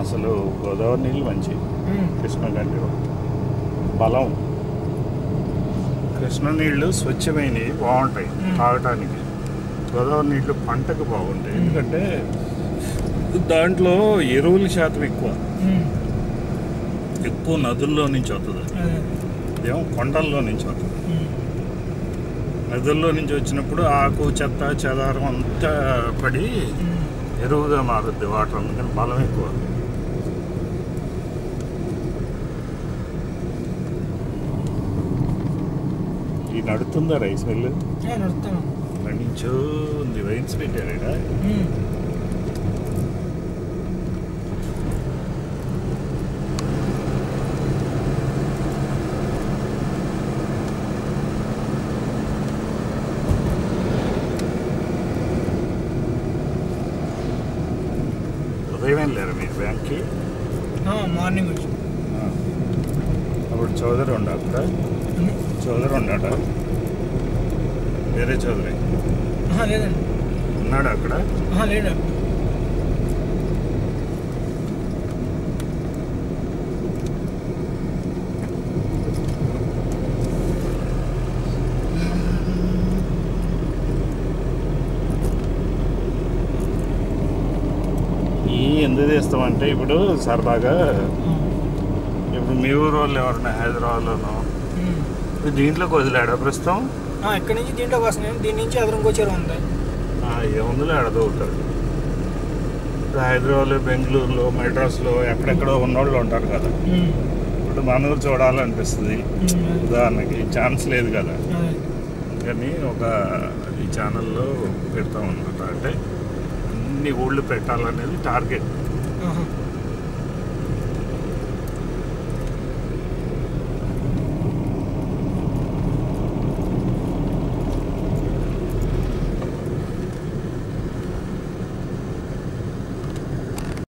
అసలు గోదావరి నీళ్ళు మంచి, కృష్ణ కంటే బలం. కృష్ణ నీళ్ళు స్వచ్ఛమైనవి, బాగుంటాయి తాగటానికి. గోదావరి నీళ్ళు పంటకు బాగుంటాయి, ఎందుకంటే దాంట్లో ఎరువుల శాతం ఎక్కువ నదుల్లో నుంచి వస్తుంది. ఇదేమో కొండల్లో నుంచి వస్తుంది. నదుల్లో నుంచి వచ్చినప్పుడు ఆకు చెత్త చెదారం అంతా పడి ఎరువుగా మారుద్ది వాటర్, అందుకని బలం ఎక్కువ. ఈ నడుతుందా రైస్ మిల్లు? నడించో ఉంది. వైన్స్ పెట్టారా? ఉదయం వెళ్ళారు మీరు బ్యాంక్కి? మార్నింగ్ వచ్చి. అప్పుడు చౌదరి ఉండ అక్కడ? చౌదరి ఉన్నాడా? వేరే చౌదరి లేదండి. ఉన్నాడా అక్కడ? లేడా. ఎందుకు తీస్తామంటే ఇప్పుడు సరదాగా, ఇప్పుడు మీ ఊరు వాళ్ళు ఎవరైనా హైదరాబాద్లోనో దీంట్లోకి వదిలాడా ప్రస్తుతం? ఇక్కడ నుంచి దీంట్లోకి వస్తున్నాయి, దీని నుంచి అదరంకొచ్చారు ఉంది. ఏముందిలో ఆడదవుతారు. ఇప్పుడు హైదరాబాద్లో, బెంగళూరులో, మెడ్రాస్లో ఎక్కడెక్కడో ఉన్నోళ్ళు ఉంటారు కదా. ఇప్పుడు మన ఊరు చూడాలనిపిస్తుంది ఉదాహరణకి, ఛాన్స్ లేదు కదా. కానీ ఈ ఛానల్లో పెడతామన్నమాట. అంటే అన్ని ఊళ్ళు పెట్టాలనేది టార్గెట్.